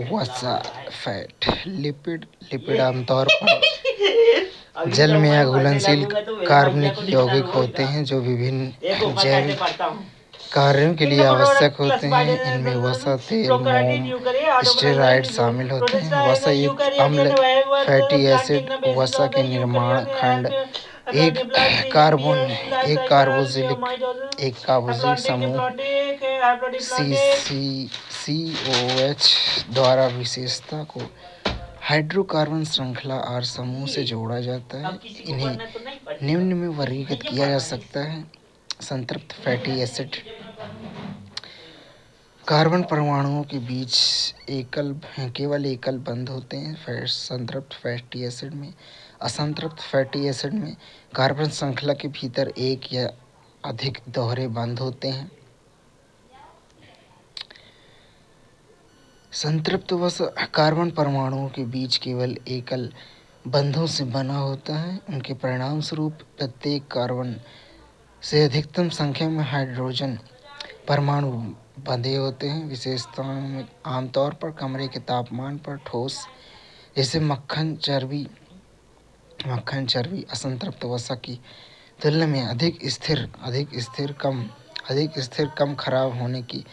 वसा fat lipid आमतौर पर जल में या घुलनशील कार्बनिक यौगिक होते हैं जो विभिन्न जैविक कार्यों के लिए आवश्यक होते हैं। इनमें वसा, तेल, मोम, स्टेरॉइड शामिल होते हैं। वसा युक्त अम्ल फैटी एसिड वसा के निर्माण खंड एक कार्बोक्सिलिक समूह COH द्वारा विशेषता को हाइड्रोकार्बन श्रृंखला आर समूह से जोड़ा जाता है। इन्हें निम्न में वर्गीकृत किया जा सकता है। संतृप्त फैटी एसिड कार्बन परमाणुओं के बीच केवल एकल बंध होते हैं। संतृप्त फैटी एसिड में असंतृप्त फैटी एसिड में कार्बन श्रृंखला के भीतर एक या अधिक दोहरे बंध होते हैं। संतृप्त वसा कार्बन परमाणुओं के बीच केवल एकल बंधों से बना होता है। उनके परिणाम स्वरूप प्रत्येक कार्बन से अधिकतम संख्या में हाइड्रोजन परमाणु बंधे होते हैं। विशेषताओं में आमतौर पर कमरे के तापमान पर ठोस जैसे मक्खन चर्बी असंतृप्त वसा की तुलना में अधिक स्थिर कम खराब होने की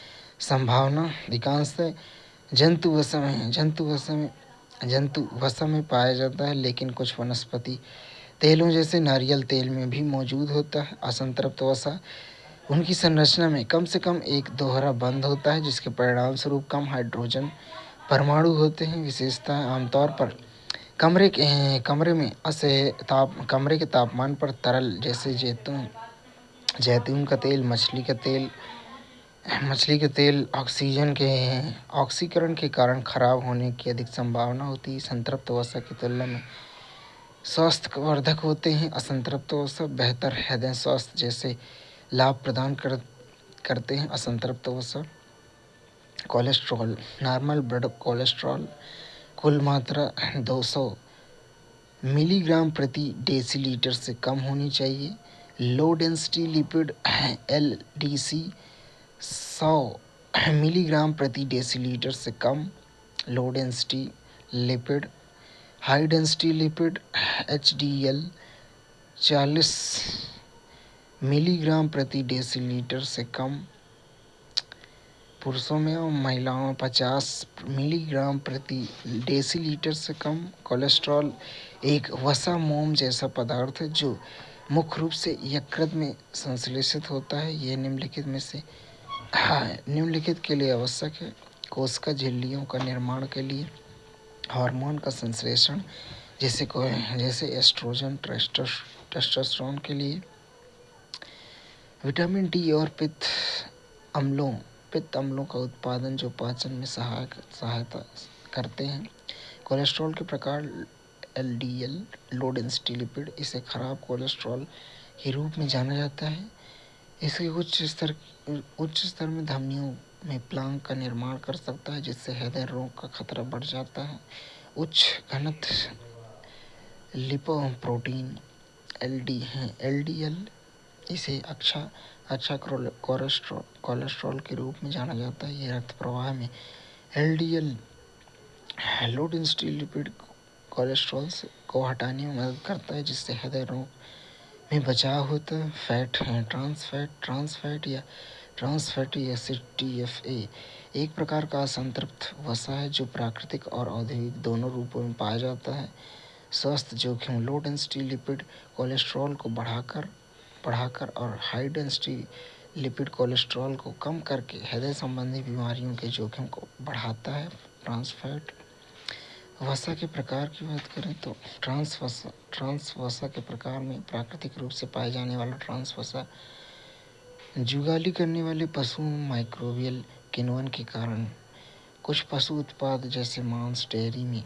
संभावना अधिकांशतः जंतु वसा में पाया जाता है, लेकिन कुछ वनस्पति तेलों जैसे नारियल तेल में भी मौजूद होता है। असंतृप्त वसा उनकी संरचना में कम से कम एक दोहरा बंध होता है, जिसके परिणाम स्वरूप कम हाइड्रोजन परमाणु होते हैं। विशेषताएं आमतौर पर कमरे के तापमान पर तरल जैसे जैतून का तेल, मछली का तेल ऑक्सीकरण के कारण खराब होने की अधिक संभावना होती है। संतृप्त वसा की तुलना में स्वास्थ्यवर्धक होते हैं। असंतृप्त वसा बेहतर हृदय स्वास्थ्य जैसे लाभ प्रदान करते हैं। असंतृप्त वसा कोलेस्ट्रॉल नॉर्मल ब्लड कोलेस्ट्रॉल कुल मात्रा 200 मिलीग्राम प्रति डेसीलीटर से कम होनी चाहिए। Low density lipid LDC 100 milligram प्रति डेसीलीटर से कम। Low density lipid high density lipid HDL 40 milligram प्रति डेसीलीटर से कम। पुरुषों में और महिलाओं में 50 मिलीग्राम प्रति डेसीलीटर से कम। कोलेस्ट्रॉल एक वसा मोम जैसा पदार्थ है जो मुख्य रूप से यकृत में संश्लेषित होता है। यह निम्नलिखित के लिए आवश्यक है: कोशिका झिल्लियों का निर्माण के लिए, हार्मोन का संश्लेषण जैसे एस्ट्रोजन, टेस्टोस्टेरोन के लिए, विटामिन डी और पित्त अम्लों का उत्पादन जो पाचन में सहायता करते हैं। कोलेस्ट्रॉल के प्रकार LDL लो डेंसिटी लिपिड, इसे खराब कोलेस्ट्रॉल के रूप में जाना जाता है। इसके उच्च स्तर में धमनियों में प्लाक का निर्माण कर सकता है, जिससे हृदय रोग का खतरा बढ़ जाता है। उच्च घनत्व लिपोप्रोटीन LDL, इसे अच्छा कोलेस्ट्रॉल के रूप में जाना जाता है। यह रक्त प्रवाह में LDL लो डेंसिटी लिपिड कोलेस्ट्रॉल को हटाने में मदद करता है, जिससे हृदय रोग में बचाव होता है। ट्रांस फैटी एसिड TFA एक प्रकार का असंतृप्त वसा है जो प्राकृतिक और औद्योगिक दोनों रूपों में पाया जाता है। स्वास्थ्य जोखिम लो डेंसिटी लिपिड कोलेस्ट्रॉल को बढ़ाकर और हाई डेंसिटी लिपिड कोलेस्ट्रॉल को कम करके हृदय संबंधी बीमारियों के जोखिम को बढ़ाता है। ट्रांस फैट वसा के प्रकार की बात करें तो ट्रांस वसा के प्रकार में प्राकृतिक रूप से पाए जाने वाला ट्रांस वसा जुगाली करने वाले पशुओं में माइक्रोबियल किण्वन के कारण कुछ पशु उत्पाद जैसे मांस, डेयरी में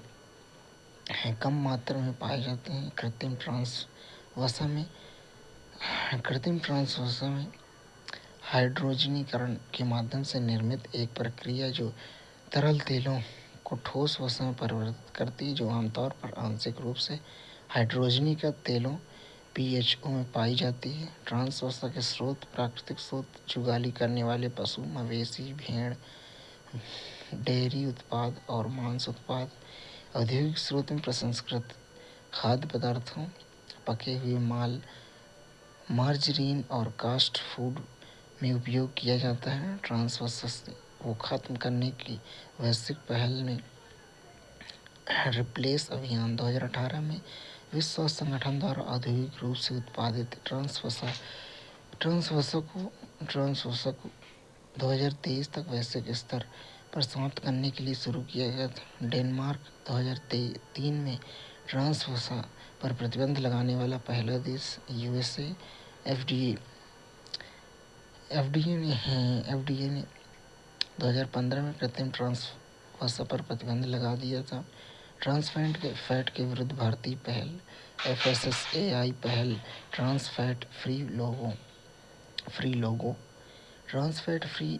कम मात्रा में पाए जाते हैं। कृत्रिम ट्रांस वसा में हाइड्रोजनीकरण के माध्यम से निर्मित एक प्रक्रिया जो तरल तेलों को ठोस वसा में परिवर्तित करती है, जो आमतौर पर आंशिक रूप से हाइड्रोजनीकृत तेलों PHO में पाई जाती है। ट्रांस वसा के प्राकृतिक स्रोत जुगाली करने वाले पशु, मवेशी, भेड़, डेयरी उत्पाद और मांस उत्पाद, औद्योगिक स्रोत में प्रसंस्कृत खाद्य पदार्थों, पके हुए माल, मार्जरीन और कास्ट फूड में उपयोग किया जाता है। ट्रांसवसस को खत्म करने की वैश्विक पहल में रिप्लेस अभियान 2018 में विश्व स्वास्थ्य संगठन द्वारा औद्योगिक रूप से उत्पादित ट्रांसवसा को 2023 तक वैश्विक स्तर पर समाप्त करने के लिए शुरू किया गया था। डेनमार्क 2003 में ट्रांसवसा पर प्रतिबंध लगाने वाला पहला देश। यूएसए एफडीए ने 2015 में कृत्रिम ट्रांसवसा पर प्रतिबंध लगा दिया था। ट्रांस फैट के विरुद्ध भारतीय पहल, एफएसएसएआई पहल, ट्रांस फैट फ्री लोगो ट्रांस फैट फ्री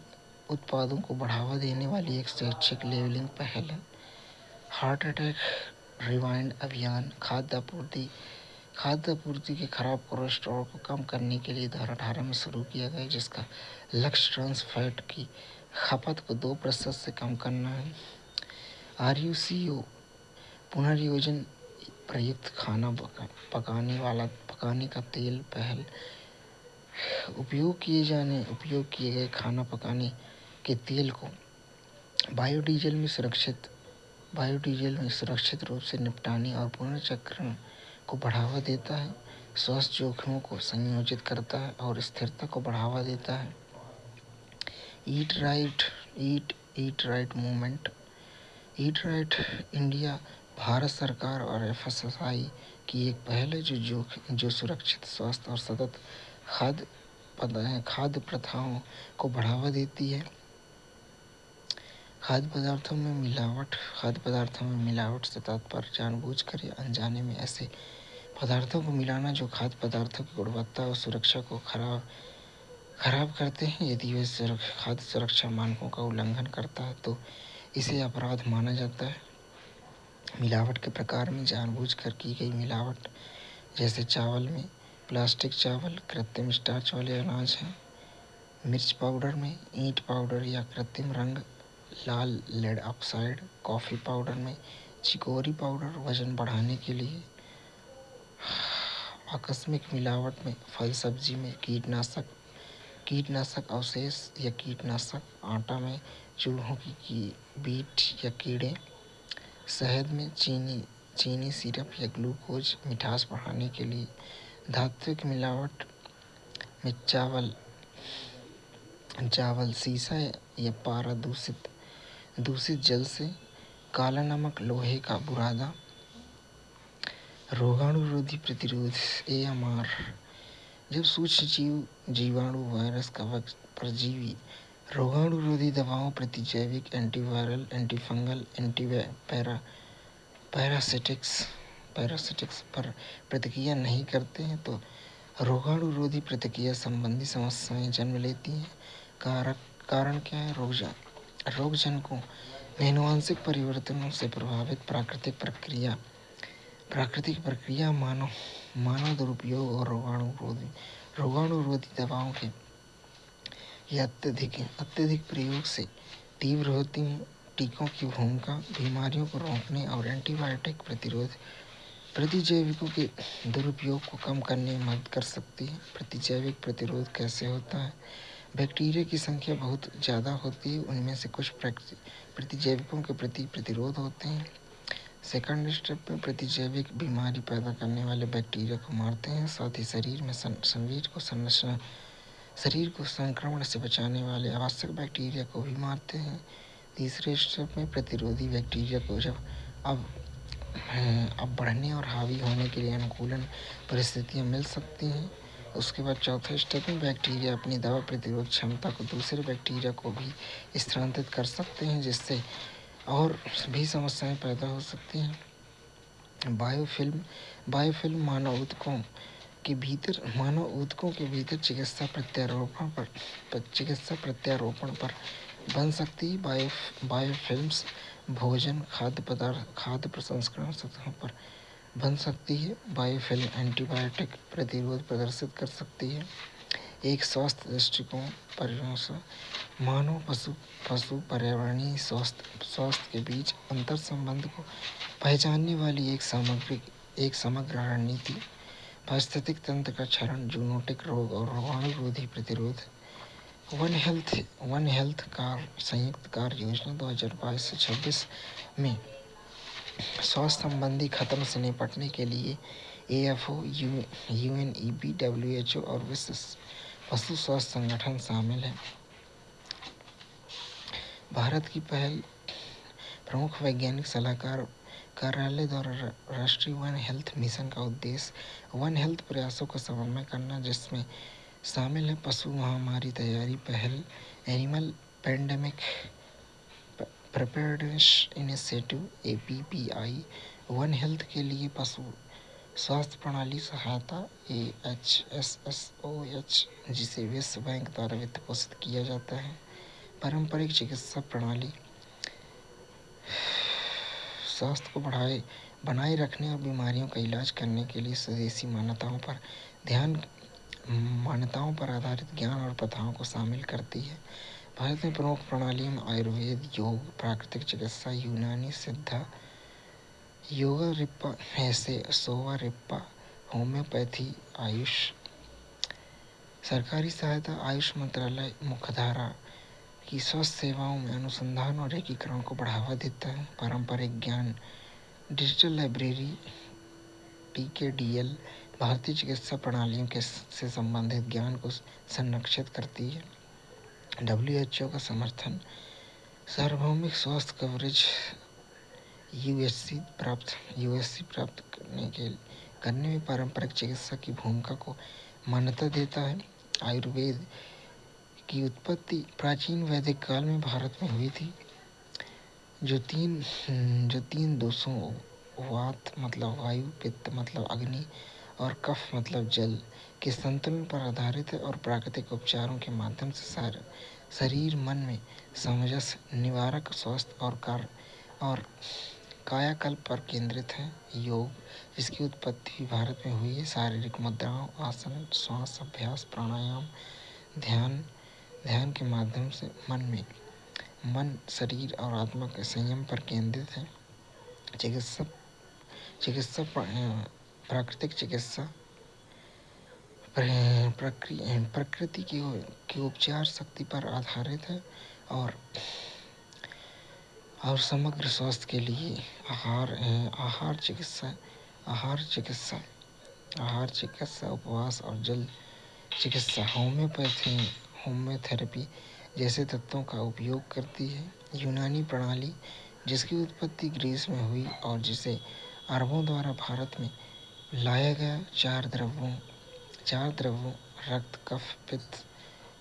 उत्पादों को बढ़ावा देने वाली एक स्वैच्छिक लेबलिंग पहल है। हार्ट अटैक रिवाइंड अभियान खाद्य आपूर्ति के खराब कोलेस्ट्रॉल को कम करने के लिए 2018 में शुरू किया गया, जिसका लक्ष्य ट्रांस फैट की खपत को 2% से कम करना है। आरयूसीओ पुनर्योजन प्रयुक्त खाना पकाने का तेल पहल, उपयोग किए गए खाना पकाने के तेल को बायोडीजल में सुरक्षित रूप से निपटाने और पुनर्चक्रण को बढ़ावा देता है, स्वास्थ्य जोखिमों को संयोजित करता है और स्थिरता को बढ़ावा देता है। Eat right movement, eat right India Bharat सरकार और एफएसएसएआई की एक पहल है जो सुरक्षित, स्वास्थ्य और सतत खाद्य प्रथाओं को बढ़ावा देती है। खाद्य पदार्थों में मिलावट से तात्पर्य जानबूझकर या अनजाने में ऐसे पदार्थों को मिलाना जो खाद्य पदार्थों की गुणवत्ता और सुरक्षा को खराब करते हैं। यदि वे खाद्य सुरक्षा मानकों का उल्लंघन करता है तो इसे अपराध माना जाता है। मिलावट के प्रकार में जानबूझकर की गई मिलावट जैसे चावल में प्लास्टिक चावल, कृत्रिम स्टार्च वाले अनाज हैं। मिर्च पाउडर में ईंट पाउडर या कृत्रिम रंग, लाल लेड ऑक्साइड। कॉफ़ी पाउडर में चिकोरी पाउडर, वजन बढ़ाने के लिए। आकस्मिक मिलावट में फल सब्जी में कीटनाशक अवशेष या कीटनाशक, आटा में चूहों की बीट या कीड़े, शहद में चीनी सिरप या ग्लूकोज मिठास बढ़ाने के लिए। धात्विक मिलावट में चावल, सीसा या पारा दूषित जल से, काला नमक, लोहे का बुरादा। रोगाणुरोधी प्रतिरोध AMR, जब सूक्ष्म जीवाणु, वायरस, कवक, परजीवी रोगाणुरोधी दवाओं, प्रतिजैविक, एंटीवायरल, एंटीफंगल, पैरासिटिक्स पर प्रतिक्रिया नहीं करते हैं तो रोगाणुरोधी प्रतिक्रिया संबंधी समस्याएं जन्म लेती हैं। कारण क्या है? रोगजनकों में आनुवंशिक परिवर्तनों से प्रभावित प्राकृतिक प्रक्रिया, मानव दुरुपयोग और रोगाणुरोधी दवाओं के अत्यधिक प्रयोग से तीव्र होती हैं। टीकों की भूमिका बीमारियों को रोकने और एंटीबायोटिक प्रतिजैविकों के दुरुपयोग को कम करने में मदद कर सकती है। प्रतिजैविक प्रतिरोध कैसे होता है? बैक्टीरिया की संख्या बहुत ज़्यादा होती है, उनमें से कुछ प्रतिजैविकों के प्रति प्रतिरोध होते हैं। सेकंड स्टेप में प्रतिजैविक बीमारी पैदा करने वाले बैक्टीरिया को मारते हैं, साथ ही शरीर को संक्रमण से बचाने वाले आवश्यक बैक्टीरिया को भी मारते हैं। तीसरे स्टेप में प्रतिरोधी बैक्टीरिया को जब अब बढ़ने और हावी होने के लिए अनुकूलन परिस्थितियां मिल सकती हैं। उसके बाद चौथे स्टेप में बैक्टीरिया अपनी दवा प्रतिरोध क्षमता को दूसरे बैक्टीरिया को भी स्थानांतरित कर सकते हैं, जिससे और भी समस्याएं पैदा हो सकती हैं। बायोफिल्म मानव ऊतकों के भीतर चिकित्सा प्रत्यारोपण पर बन सकती है। बायोफिल्म्स भोजन, खाद्य प्रसंस्करण सतहों पर बन सकती है। बायोफिल्म एंटीबायोटिक प्रतिरोध प्रदर्शित कर सकती है। एक स्वास्थ्य दृष्टिकोण परिभाषा मानव पशु पर्यावरणीय स्वास्थ्य के बीच अंतर संबंध को पहचानने वाली एक समग्र रणनीति। पारिस्थितिक तंत्र का क्षरण, जूनोटिक रोग और रोगाणुरोधी प्रतिरोध। वन हेल्थ संयुक्त कार्य योजना 2022 से 26 में स्वास्थ्य संबंधी खतरों से निपटने के लिए AFO, UNEP, WHO और विश्व पशु स्वास्थ्य संगठन शामिल है। भारत की पहल प्रमुख वैज्ञानिक सलाहकार कार्यालय द्वारा राष्ट्रीय वन हेल्थ मिशन का उद्देश्य वन हेल्थ प्रयासों का समन्वय करना, जिसमें शामिल है पशु महामारी तैयारी पहल, animal pandemic preparedness initiative APPI, one health के लिए पशु स्वास्थ्य प्रणाली सहायता AHSSOH, जिसे विश्व बैंक द्वारा वित्त पोषित किया जाता है। पारंपरिक चिकित्सा प्रणाली स्वास्थ्य को बनाए रखने और बीमारियों का इलाज करने के लिए स्वदेशी मान्यताओं पर आधारित ज्ञान और प्रथाओं को शामिल करती है। भारत में प्रमुख प्रणालियों में आयुर्वेद, योग, प्राकृतिक चिकित्सा, यूनानी, सिद्धा, योगा रिप्पा, ऐसे सोवा रिप्पा, होम्योपैथी, आयुष। सरकारी सहायता, आयुष मंत्रालय मुख्यधारा की स्वास्थ्य सेवाओं में अनुसंधान और एकीकरण को बढ़ावा देता है। पारंपरिक ज्ञान, डिजिटल लाइब्रेरी TKDL भारतीय चिकित्सा प्रणालियों से संबंधित ज्ञान को संरक्षित करती है। WHO का समर्थन, सार्वभौमिक स्वास्थ्य कवरेज USC प्राप्त करने में पारंपरिक चिकित्सा की भूमिका को मान्यता देता है। आयुर्वेद की उत्पत्ति प्राचीन वैदिक काल में भारत में हुई थी, जो तीन दोषों वात मतलब वायु, पित्त मतलब अग्नि और कफ मतलब जल के संतुलन पर आधारित है और प्राकृतिक उपचारों के माध्यम से शरीर मन में सामंजस्य, निवारक स्वास्थ्य और कायाकल्प पर केंद्रित है। योग, जिसकी उत्पत्ति भी भारत में हुई है, शारीरिक मुद्राओं, आसन, श्वास अभ्यास, प्राणायाम, ध्यान के माध्यम से मन, शरीर और आत्मा के संयम पर केंद्रित है। चिकित्सा प्राकृतिक चिकित्सा प्रकृति की उपचार शक्ति पर आधारित है और समग्र स्वास्थ्य के लिए आहार चिकित्सा, उपवास और जल चिकित्सा, होम्योथेरेपी जैसे तत्वों का उपयोग करती है। यूनानी प्रणाली, जिसकी उत्पत्ति ग्रीस में हुई और जिसे अरबों द्वारा भारत में लाया गया, चार द्रव्यों रक्त, कफ, पित्त,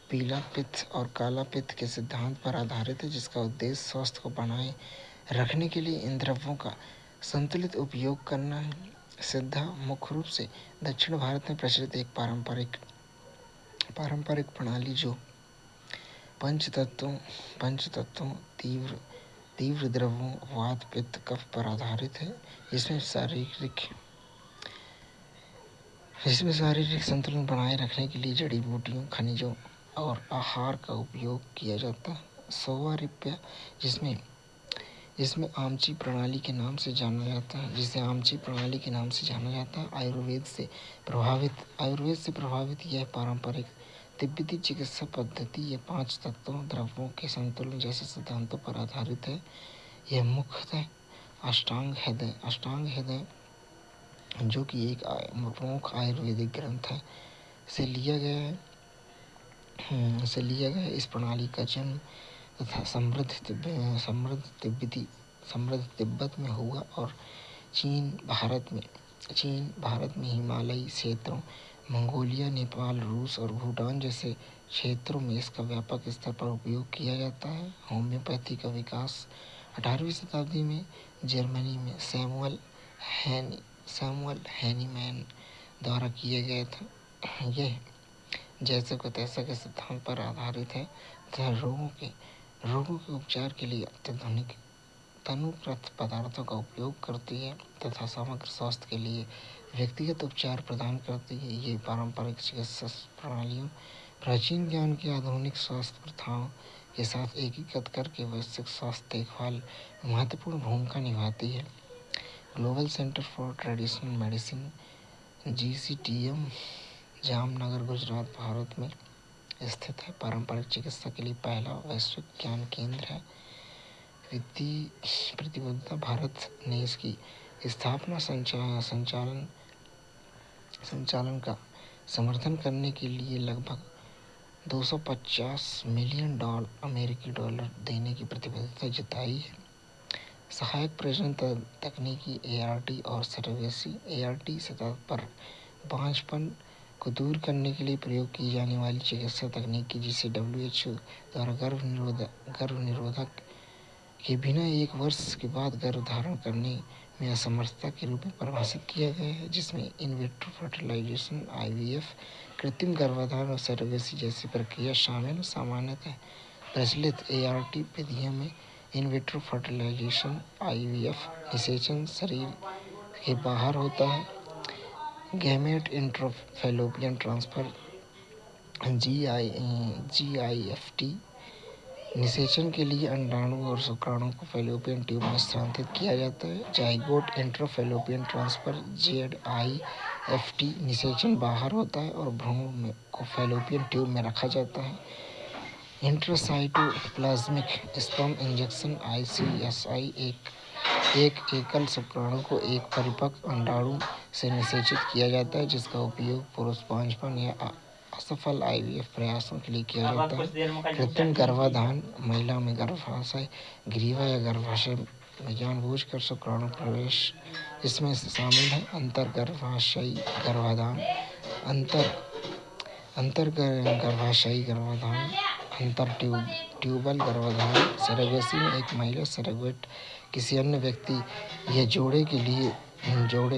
पीला पित्त और काला पित्त के सिद्धांत पर आधारित है, जिसका उद्देश्य स्वास्थ्य को बनाए रखने के लिए इन द्रव्यों का संतुलित उपयोग करना है। सिद्धा मुख्य रूप से दक्षिण भारत में प्रचलित एक पारंपरिक प्रणाली जो पंचतत्वों तीव्र द्रव्यों वात, पित्त, कफ पर आधारित है, जिसमें शारीरिक संतुलन बनाए रखने के लिए जड़ी बूटियों, खनिजों और आहार का उपयोग किया जाता है। सोवा रिप्पा, जिसमें आमची प्रणाली के नाम से जाना जाता है, आयुर्वेद से प्रभावित यह पारंपरिक तिब्बती चिकित्सा पद्धति ये 5 तत्वों द्रव्यों के संतुलन जैसे सिद्धांतों पर आधारित है। यह मुख्यतः अष्टांग हृदय, जो कि एक प्रमुख आयुर्वेदिक ग्रंथ है, से लिया गया है। इस प्रणाली का जन्म तथा समृद्ध तिब्बत में हुआ और चीन भारत में हिमालयी क्षेत्रों, मंगोलिया, नेपाल, रूस और भूटान जैसे क्षेत्रों में इसका व्यापक स्तर पर उपयोग किया जाता है। होम्योपैथी का विकास 18वीं शताब्दी में जर्मनी में सैमुअल हैनीमैन द्वारा किया गया था। यह जैसे को तैसा के सिद्धांत पर आधारित है तथा रोगों के उपचार के लिए अत्याधुनिक तनुप्रत पदार्थों का उपयोग करती है तथा समग्र स्वास्थ्य के लिए व्यक्तिगत उपचार प्रदान करती है। ये पारंपरिक चिकित्सा प्रणालियों प्राचीन ज्ञान की आधुनिक स्वास्थ्य प्रथाओं के साथ एकीकृत करके वैश्विक स्वास्थ्य देखभाल में महत्वपूर्ण भूमिका निभाती है। Global centre for traditional medicine (GCTM) Jamnagar, Gujarat, Bharat में स्थित है। पारंपरिक चिकित्सा के लिए पहला वैश्विक ज्ञान केंद्र है। वित्तीय प्रतिबद्धता: भारत ने इसकी स्थापना संचालन का समर्थन करने के लिए लगभग $250 मिलियन अमेरिकी डॉलर देने की प्रतिबद्धता जताई है। सहायक प्रजनन तकनीकी ART और सरोगेसी। ART सतह पर बांझपन को दूर करने के लिए प्रयोग की जाने वाली चिकित्सा तकनीक जिसे WHO द्वारा गर्भनिरोधक के बिना 1 वर्ष के बाद गर्भधारण करने में असमर्थता के रूप में परिभाषित किया गया है, जिसमें इन विट्रो फर्टिलाइजेशन IVF, कृत्रिम गर्भाधान और सरोगेसी जैसी प्रक्रिया शामिल है। सामान्यतः प्रचलित ART विधियों में इन विट्रो फर्टिलाइजेशन IVF निषेचन शरीर के बाहर होता है। गैमेट इंट्राफैलोपियन ट्रांसफर GIFT निषेचन के लिए अंडाणु और शुक्राणु को फैलोपियन ट्यूब में स्थानांतरित किया जाता है। जाइगोट इंट्राफैलोपियन ट्रांसफर ZIFT निषेचन बाहर होता है और भ्रूण को फैलोपियन ट्यूब में रखा जाता है। इंट्रासाइटोप्लाज्मिक स्पर्म इंजेक्शन ICSI एक एकल शुक्राणु को एक परिपक्व अंडाणु से निषेचित किया जाता है, जिसका उपयोग पुरुष बांझपन या असफल IVF प्रयासों के लिए किया जाता है। कृत्रिम गर्भाधान: महिला में गर्भाशय ग्रीवा या गर्भाशय में जानबूझकर शुक्राणु प्रवेश इसमें शामिल है। अंतर्गर्भाशयी गर्भाधान, अंतर्गर्भाशयी गर्भाधान, ट्यूबल गर्भाधान। सरोगेसी में एक महिला सरोगेट किसी अन्य व्यक्ति या जोड़े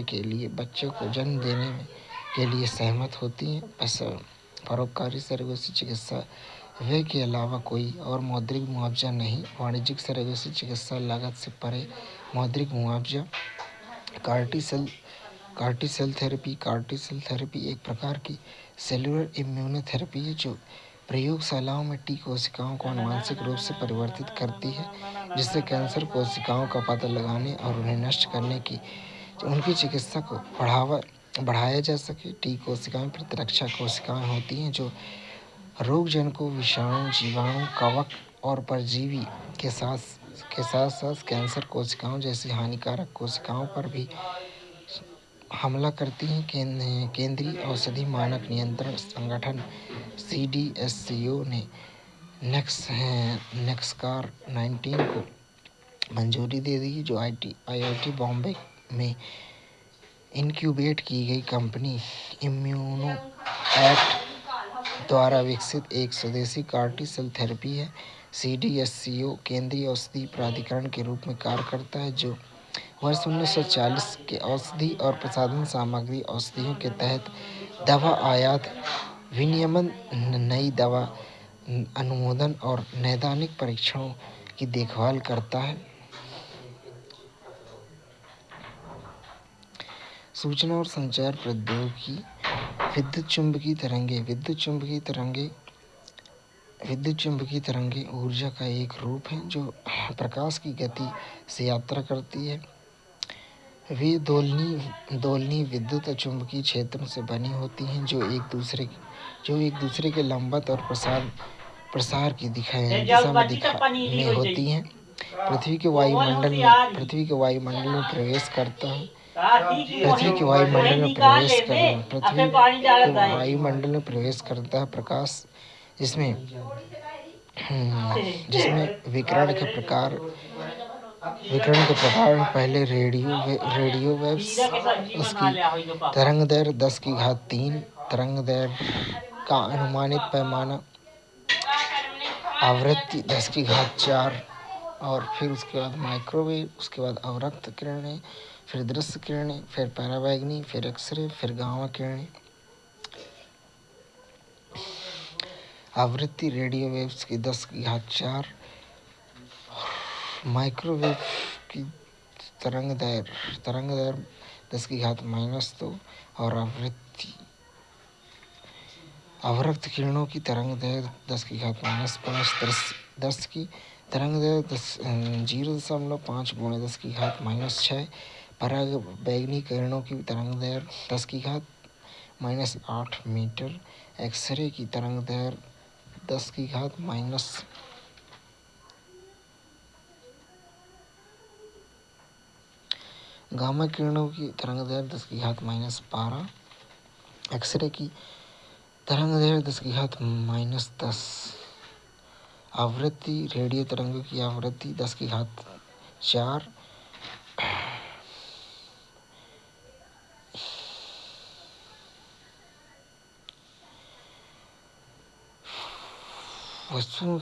के लिए बच्चे को जन्म देने के लिए सहमत होती है। परोपकारी सरोगेसी चिकित्सा व्यय के अलावा कोई और मौद्रिक मुआवजा नहीं। वाणिज्यिक सरोगेसी चिकित्सा लागत से परे मौद्रिक मुआवजा। CAR-T सेल थेरेपी एक प्रकार की सेलुलर इम्यूनोथेरेपी है जो प्रयोगशालाओं में T कोशिकाओं को आनुवंशिक रूप से परिवर्तित करती है, जिससे कैंसर कोशिकाओं का पता लगाने और उन्हें नष्ट करने की उनकी चिकित्सा को बढ़ाया जा सके। T कोशिकाएं प्रतिरक्षा कोशिकाएं होती हैं जो रोगजनकों, विषाणु, जीवाणु, कवक और परजीवी के साथ साथ कैंसर कोशिकाओं जैसी हानिकारक कोशिकाओं पर भी हमला करती हैं। केंद्रीय औषधि मानक नियंत्रण संगठन CDSCO ने नेक्सकार 19 को मंजूरी दे दी, जो IIT बॉम्बे में इनक्यूबेट की गई कंपनी इम्यूनो एक्ट द्वारा विकसित एक स्वदेशी CAR-T सेल थेरेपी है। CDSCO केंद्रीय औषधि प्राधिकरण के रूप में कार्य करता है, जो वर्ष 1940 के औषधि और प्रसाधन सामग्री औषधियों के तहत दवा आयात, विनियमन, नई दवा अनुमोदन और नैदानिक परीक्षणों की देखभाल करता है। सूचना और संचार प्रौद्योगिकी: विद्युत चुम्बकीय तरंगें ऊर्जा का एक रूप है जो प्रकाश की गति से यात्रा करती है। वे दोलनीय विद्युत चुम्बकीय क्षेत्रों से बनी होती हैं जो एक दूसरे के लंबवत और प्रसार की दिशा में होती हैं। पृथ्वी के वायुमंडल में प्रवेश करता है। प्रकाश, जिसमें विकिरण के प्रकार पहले रेडियो वेव्स, उसकी तरंगदैर्घ्य 10⁻³ तरंगदैर्घ्य का अनुमानित पैमाना, आवृत्ति 10⁻⁴, और फिर उसके बाद माइक्रोवेव, उसके बाद अवरक्त किरणें, फिर दृश्य किरणें, फिर पराबैंगनी, फिर एक्सरे, फिर गामा किरणें। आवृत्ति रेडियो वेव्स की 10⁻⁴, माइक्रोवेव की तरंगदैर्घ्य 10⁻⁻² और आवृत्ति अवरक्त किरणों की तरंगदैर्घ्य 10⁻⁻5 10 की तरंगदैर्घ्य 0.5 × 10⁻⁻6। पराबैंगनी किरणों की तरंगदैर्घ्य 10⁻⁻8 मीटर। एक्सरे की तरंगदैर्घ्य 10⁻⁻। गामा किरणों की तरंगदैर्घ्य 10⁻⁻12। एक्सरे की तरंगदैर्घ्य 10⁻⁻10। आवृत्ति रेडियो तरंगों की आवृत्ति 10⁻4। वस्तुओं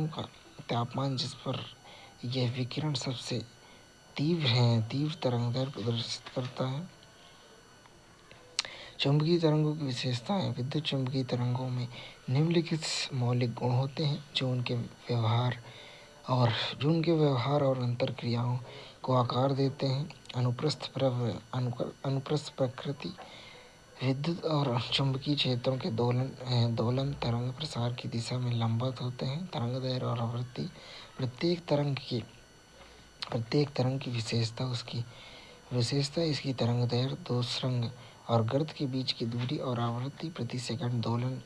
का तापमान जिस पर यह विकिरण सबसे तीव्र तरंगदैर्घ्य प्रदर्शित करता है। चुंबकीय तरंगों की विशेषताएं। विद्युत चुंबकीय तरंगों में निम्नलिखित मौलिक गुण होते हैं जो उनके व्यवहार और अंतरक्रियाओं को आकार देते हैं। अनुप्रस्थ प्रकृति। विद्युत और चुंबकीय क्षेत्रों के दोलन तरंग प्रसार की दिशा में लंबवत होते हैं। तरंगदैर्घ्य और आवृत्ति। प्रत्येक तरंग की विशेषता इसकी तरंगदैर्घ्य, दो सुरंग और गर्त के बीच की दूरी और आवृत्ति प्रति सेकंड दोलन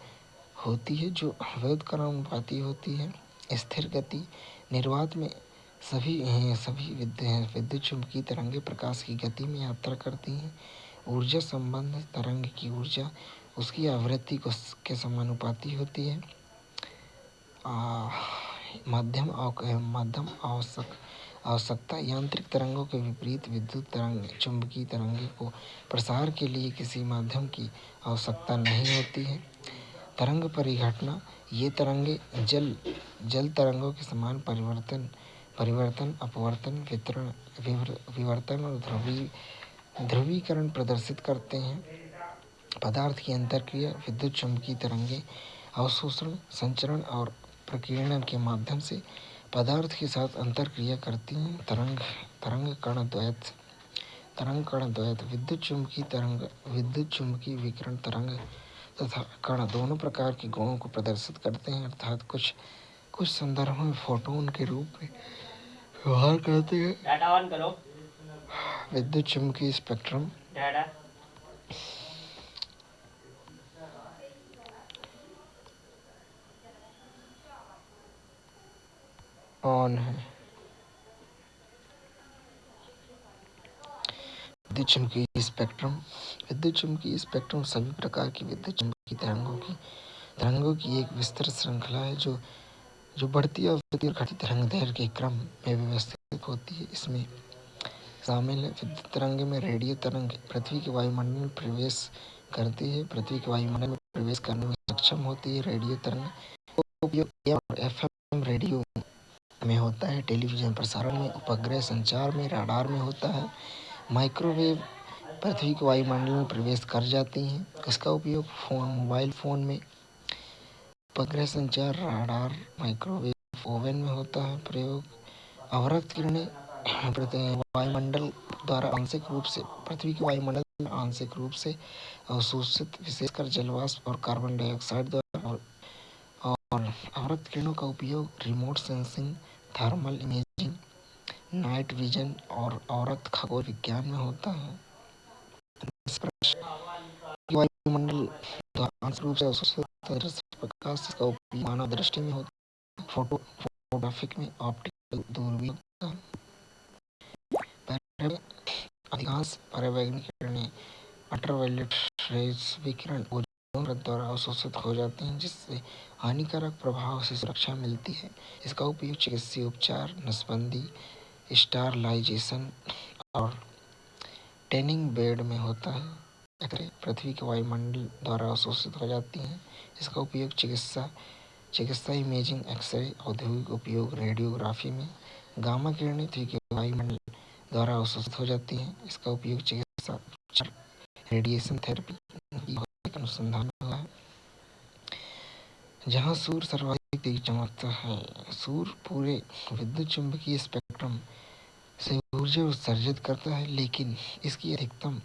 होती है जो व्युत्क्रमानुपाती होती है। स्थिर गति। निर्वात में सभी विद्युत चुंबकीय तरंगें प्रकाश की गति में यात्रा करती हैं। ऊर्जा संबंध। तरंग की ऊर्जा उसकी आवृत्ति के समानुपाती होती है। मध्यम आवश्यकता। यांत्रिक तरंगों के विपरीत विद्युत चुंबकीय तरंगों को प्रसार के लिए किसी माध्यम की आवश्यकता नहीं होती है। तरंग परिघटना। ये तरंगें जल तरंगों के समान परिवर्तन, अपवर्तन, विवर्तन और ध्रुवीकरण प्रदर्शित करते हैं। पदार्थ की अंतरक्रिया। विद्युत चुंबकीय तरंगें अवशोषण, संचरण और प्रकीर्णन के माध्यम से पदार्थ के साथ अंतरक्रिया करती हैं। तरंग कण द्वैत। विद्युत चुंबकीय विकिरण तरंग तथा कण दोनों प्रकार के गुणों को प्रदर्शित करते हैं, अर्थात कुछ संदर्भों में फोटोन के रूप में व्यवहार करते हैं। डाटा ऑन करो। विद्युत चुंबकीय स्पेक्ट्रम। डाटा ऑन है। विद्युत चुंबकीय स्पेक्ट्रम सभी प्रकार की विद्युत चुंबकीय तरंगों की एक विस्तृत श्रृंखला है जो बढ़ती आवृत्ति और घटती तरंगदैर्घ्य के क्रम में व्यवस्थित होती है। इसमें शामिल है विद्युत तरंगें में रेडियो तरंग पृथ्वी के वायुमंडल में प्रवेश करती है, पृथ्वी के वायुमंडल में प्रवेश करने में सक्षम होती है। रेडियो तरंग का उपयोग AM और FM रेडियो में होता है, टेलीविजन प्रसारण में, उपग्रह संचार में, राडार में होता है। माइक्रोवेव पृथ्वी के वायुमंडल में प्रवेश कर जाती हैं। इसका उपयोग मोबाइल फोन में, उपग्रह संचार, राडार, माइक्रोवेव ओवन में होता है। प्रयोग। अवरक्त किरणें वायुमंडल द्वारा पृथ्वी के वायुमंडल में आंशिक रूप से अवशोषित, विशेषकर जलवाष्प और कार्बन डाइऑक्साइड द्वारा। और अवरक्त किरणों का उपयोग remote sensing, thermal imaging, night vision और अवरक्त खगोल विज्ञान में होता है। वायुमंडल द्वारा आंशिक रूप से अवशोषित प्रकाश का उपयोग मानव दृष्टि में होता है। फोटोग्राफिक में ऑप्टिकल दूरबीन होता है। अधिकांश पराबैंगनी किरणें अल्ट्रावायलेट रेज विकिरण ओजोन परत द्वारा अवशोषित हो जाती हैं, जिससे हानिकारक प्रभाव से सुरक्षा मिलती है। इसका उपयोग चिकित्सीय उपचार, नसबंदी, स्टरलाइजेशन और टैनिंग बेड में होता है। एक्सरे पृथ्वी के वायुमंडल द्वारा अवशोषित हो जाती हैं। इसका उपयोग चिकित्सा इमेजिंग, एक्सरे, औद्योगिक उपयोग, रेडियोग्राफी में। गामा किरणें पृथ्वी के वायुमंडल द्वारा अवशोषित हो जाती हैं। इसका उपयोग चिकित्सा उपचार, रेडिएशन थेरेपी, भौतिक अनुसंधान में हुआ है। जहाँ सूर्य सर्वाधिक तेज चमकता है। सूर्य पूरे विद्युत चुंबकीय स्पेक्ट्रम से ऊर्जा उत्सर्जित करता है, लेकिन इसकी अधिकतम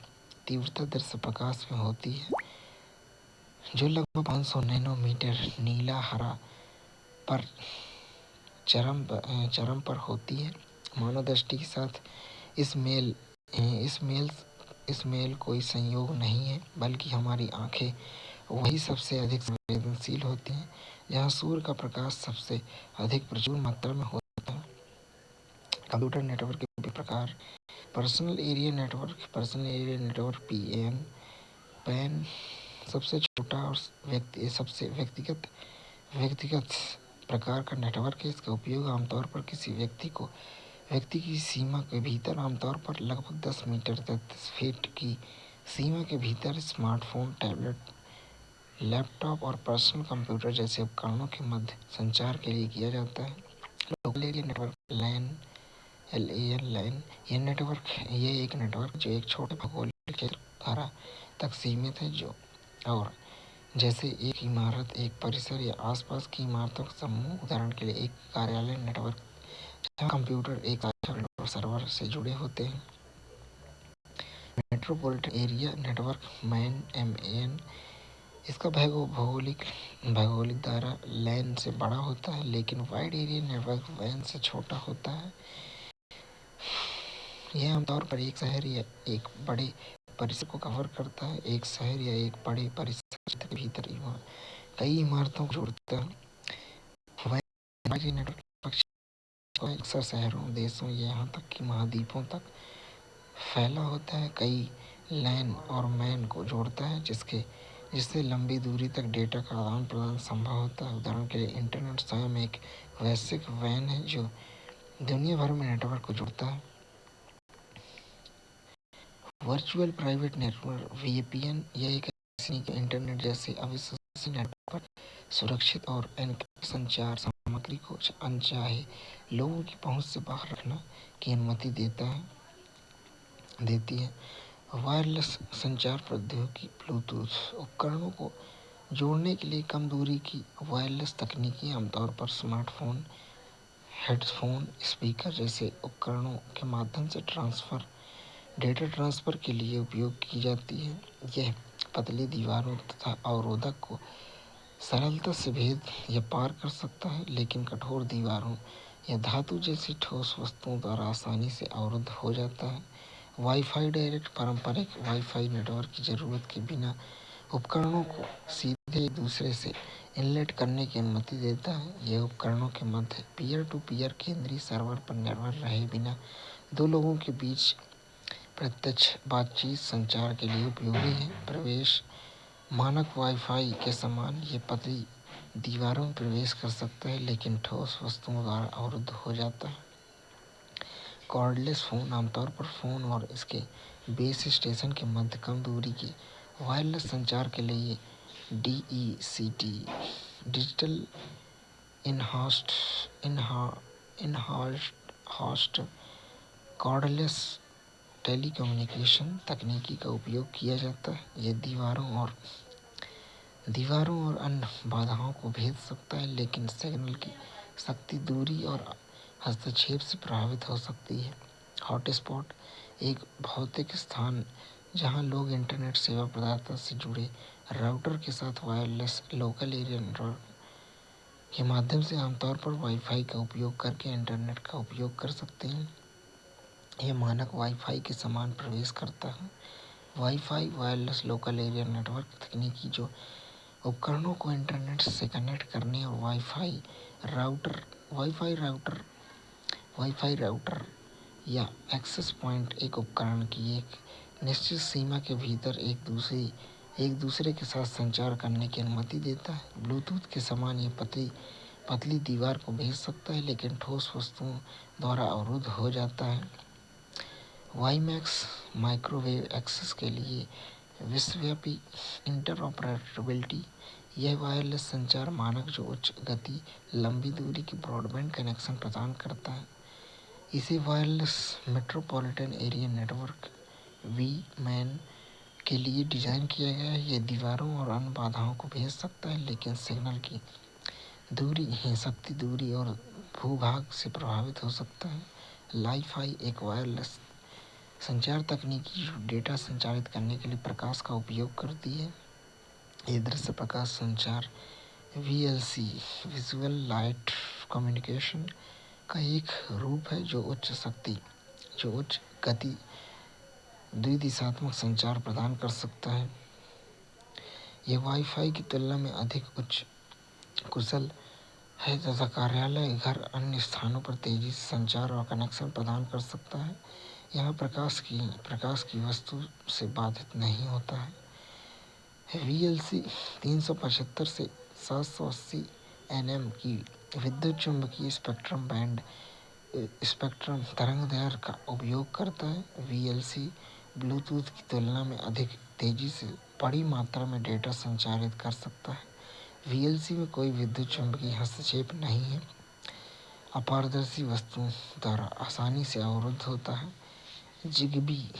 तीव्रता दृश्य प्रकाश में होती है। जो लगभग 500 नैनोमीटर नीला हरा पर चरम पर होती है। मानव दृष्टि के साथ इसमें इसमें इसमें कोई संयोग नहीं है, बल्कि हमारी आंखें वही सबसे अधिक संवेदनशील होती हैं जहाँ सूर्य का प्रकाश सबसे अधिक प्रचुर मात्रा में होता है। कंप्यूटर नेटवर्क के विभिन्न प्रकार। पर्सनल एरिया नेटवर्क पैन सबसे छोटा और सबसे व्यक्तिगत प्रकार का नेटवर्क है। इसका उपयोग आमतौर पर किसी व्यक्ति की सीमा के भीतर, आमतौर पर लगभग 10 मीटर तक 10 फीट की सीमा के भीतर, स्मार्टफोन, टैबलेट, लैपटॉप और पर्सनल कंप्यूटर जैसे उपकरणों के मध्य संचार के लिए किया जाता है। लोकल एरिया नेटवर्क LAN ये एक नेटवर्क जो एक छोटे भौगोलिक क्षेत्र द्वारा तक सीमित है, जो और जैसे एक इमारत, एक परिसर या आसपास की इमारतों का समूह। उदाहरण के लिए एक कार्यालय नेटवर्क जहाँ कंप्यूटर एक तालिका और सर्वर से जुड़े होते हैं। मेट्रोपॉलिटन एरिया नेटवर्क MAN इसका भौगोलिक दायरा लैन से बड़ा होता है, लेकिन वाइड एरिया नेटवर्क WAN से छोटा होता है। यह आमतौर पर एक शहर या एक बड़े परिसर को कवर करता है। एक शहर या एक बड़े परिसर क्षेत्र के भीतर कई इमारतों को जोड़ता है। वाइड नेटवर्क अक्सर शहरों, देशों या यहाँ तक कि महाद्वीपों तक फैला होता है। कई लैन और मैन को जोड़ता है, जिससे लंबी दूरी तक डेटा का आदान प्रदान संभव होता है। उदाहरण के लिए इंटरनेट स्वयं एक वैश्विक वैन है जो दुनिया भर में नेटवर्क को जोड़ता है। वर्चुअल प्राइवेट नेटवर्क VPN यह एक इंटरनेट जैसे अविश्वसनीय नेटवर्क पर सुरक्षित और एन्क्रिप्ट संचार सामग्री को अनचाहे लोगों की पहुंच से बाहर रखना की अनुमति देती है। वायरलेस संचार प्रौद्योगिकी ब्लूटूथ उपकरणों को जोड़ने के लिए कम दूरी की वायरलेस तकनीकी आमतौर पर स्मार्टफोन, हेडफोन, स्पीकर जैसे उपकरणों के माध्यम से डेटा ट्रांसफर के लिए उपयोग की जाती है। यह पतली दीवारों तथा अवरोधक को सरलता से भेद या पार कर सकता है, लेकिन कठोर दीवारों या धातु जैसी ठोस वस्तुओं द्वारा आसानी से अवरुद्ध हो जाता है। वाईफाई डायरेक्ट पारंपरिक वाईफाई नेटवर्क की जरूरत के बिना उपकरणों को सीधे एक दूसरे से इनलेट करने की अनुमति देता है। यह उपकरणों के मध्य पीयर टू पीयर केंद्रीय सर्वर पर निर्भर रहे बिना दो लोगों के बीच प्रत्यक्ष बातचीत संचार के लिए उपयोगी है। प्रवेश मानक वाईफाई के समान ये पतली दीवारों में प्रवेश कर सकता है, लेकिन ठोस वस्तुओं द्वारा अवरुद्ध हो जाता है। कॉर्डलेस फोन आमतौर पर फोन और इसके बेस स्टेशन के मध्य कम दूरी के वायरलेस संचार के लिए DECT डिजिटल इनहाउस्ड कॉर्डलेस टेलीकम्युनिकेशन तकनीकी का उपयोग किया जाता है। यह दीवारों और अन्य बाधाओं को भेद सकता है, लेकिन सिग्नल की शक्ति दूरी और हस्तक्षेप से प्रभावित हो सकती है। हॉटस्पॉट एक भौतिक स्थान जहां लोग इंटरनेट सेवा प्रदाता से जुड़े राउटर के साथ वायरलेस लोकल एरिया नेटवर्क के माध्यम से आमतौर पर वाईफाई का उपयोग करके इंटरनेट का उपयोग कर सकते हैं। यह मानक वाईफाई के समान प्रवेश करता है। Wifi wireless local area network तकनीकी जो उपकरणों को इंटरनेट से कनेक्ट करने और वाईफाई राउटर या एक्सेस पॉइंट एक उपकरण की एक निश्चित सीमा के भीतर एक दूसरे के साथ संचार करने की अनुमति देता है। ब्लूटूथ के समान यह पतली दीवार को भेज सकता है, लेकिन ठोस वस्तुओं द्वारा अवरुद्ध हो जाता है। वाईमैक्स माइक्रोवेव एक्सेस के लिए विश्वव्यापी इंटरऑपरेबिलिटी यह वायरलेस संचार मानक जो उच्च गति, लंबी दूरी की ब्रॉडबैंड कनेक्शन प्रदान करता है। इसे wireless metropolitan area network WMAN के लिए डिज़ाइन किया गया है। यह दीवारों और अन्य बाधाओं को भेज सकता है, लेकिन सिग्नल की शक्ति दूरी और भूभाग से प्रभावित हो सकता है। लाइफाई एक वायरलेस संचार तकनीकी जो डेटा संचारित करने के लिए प्रकाश का उपयोग करती है। ये दृश्य प्रकाश संचार VLC विजुअल लाइट कम्युनिकेशन का एक रूप है जो उच्च गति द्विदिशात्मक संचार प्रदान कर सकता है। यह वाईफाई की तुलना में अधिक उच्च कुशल है तथा कार्यालय, घर, अन्य स्थानों पर तेजी से संचार और कनेक्शन प्रदान कर सकता है। यहाँ प्रकाश की वस्तु से बाधित नहीं होता है। VLC 375 से 780 nm की विद्युत चुम्बकीय स्पेक्ट्रम तरंगदैर्घ्य का उपयोग करता है। VLC ब्लूटूथ की तुलना में अधिक तेजी से बड़ी मात्रा में डेटा संचारित कर सकता है। VLC में कोई विद्युत चुम्बकीय हस्तक्षेप नहीं है, अपारदर्शी वस्तुओं द्वारा आसानी से अवरुद्ध होता है। जिगबी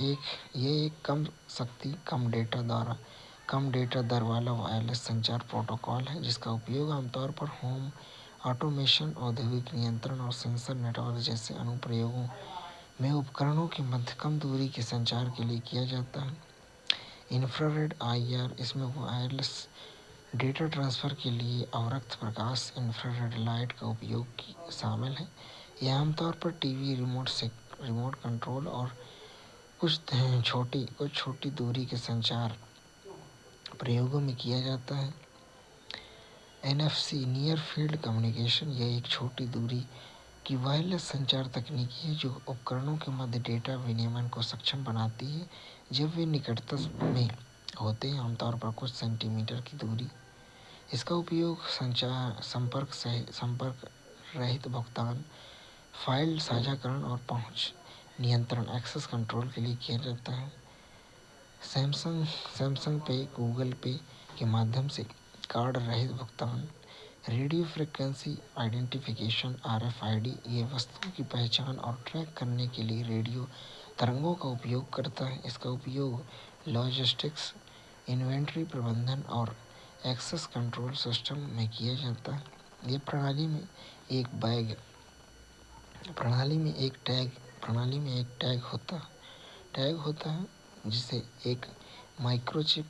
एक कम शक्ति, कम डेटा दर वाला वायरलेस संचार प्रोटोकॉल है जिसका उपयोग आमतौर पर होम ऑटोमेशन, औद्योगिक नियंत्रण और सेंसर नेटवर्क जैसे अनुप्रयोगों में उपकरणों के मध्य कम दूरी के संचार के लिए किया जाता है। इंफ्रारेड IR इसमें वायरलेस डेटा ट्रांसफ़र के लिए अवरक्त प्रकाश इंफ्रारेड लाइट का उपयोग शामिल है। यह आमतौर पर टीवी रिमोट कंट्रोल और कुछ छोटी दूरी के संचार प्रयोगों में किया जाता है। NFC नियर फील्ड कम्युनिकेशन यह एक छोटी दूरी की वायरलेस संचार तकनीक है जो उपकरणों के मध्य डेटा विनिमय को सक्षम बनाती है जब वे निकटता में होते हैं, आमतौर पर कुछ सेंटीमीटर की दूरी। इसका उपयोग संपर्क रहित भुगतान, फाइल साझाकरण और पहुंच नियंत्रण एक्सेस कंट्रोल के लिए किया जाता है। सैमसंग पे, गूगल पे के माध्यम से कार्ड रहित भुगतान, रेडियो फ्रिक्वेंसी आइडेंटिफिकेशन RFID ये वस्तुओं की पहचान और ट्रैक करने के लिए रेडियो तरंगों का उपयोग करता है। इसका उपयोग लॉजिस्टिक्स, इन्वेंट्री प्रबंधन और एक्सेस कंट्रोल सिस्टम में किया जाता है। ये प्रणाली में एक टैग होता है जिसे एक माइक्रोचिप,